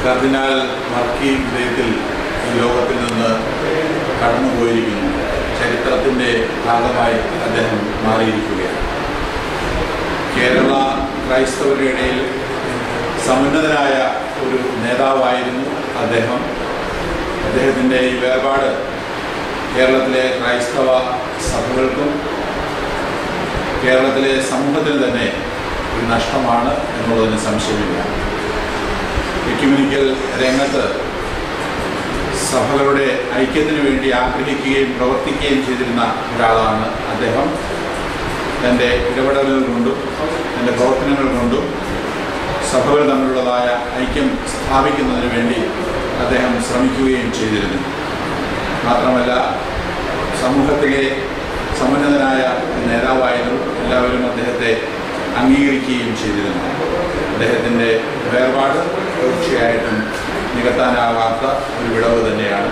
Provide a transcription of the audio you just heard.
കർദിനാൾ മർക്കി വിധേയത്തിൽ ഈ ലോകത്തിൽ നിന്ന് കടന്നുപോയിരിക്കുന്നു. ചരിത്രത്തിൻ്റെ ഭാഗമായി അദ്ദേഹം മാറിയിരിക്കുകയാണ്. കേരള ക്രൈസ്തവരുടെ ഇടയിൽ സമുന്നതനായ ഒരു നേതാവായിരുന്നു അദ്ദേഹം. അദ്ദേഹത്തിൻ്റെ ഈ വേർപാട് കേരളത്തിലെ ക്രൈസ്തവ സഭകൾക്കും കേരളത്തിലെ സമൂഹത്തിന് തന്നെ ഒരു നഷ്ടമാണ് എന്നുള്ളതിന് സംശയമില്ല. എക്യുമെനിക്കൽ രംഗത്ത് സഭകളുടെ ഐക്യത്തിന് വേണ്ടി ആഗ്രഹിക്കുകയും പ്രവർത്തിക്കുകയും ചെയ്തിരുന്ന ഒരാളാണ് അദ്ദേഹം. തൻ്റെ ഇടപെടലുകൾ കൊണ്ടും തൻ്റെ പ്രവർത്തനങ്ങൾ കൊണ്ടും സഭകൾ തമ്മിലുള്ളതായ ഐക്യം സ്ഥാപിക്കുന്നതിന് വേണ്ടി അദ്ദേഹം ശ്രമിക്കുകയും ചെയ്തിരുന്നു. മാത്രമല്ല, സമൂഹത്തിലെ സമുന്നതനായ നേതാവായിരുന്നു. എല്ലാവരും അദ്ദേഹത്തെ അംഗീകരിക്കുകയും ചെയ്തിരുന്നു. അദ്ദേഹത്തിൻ്റെ വേർപാട് തീർച്ചയായിട്ടും നികത്താനാകാത്ത ഒരു വിടവ് തന്നെയാണ്.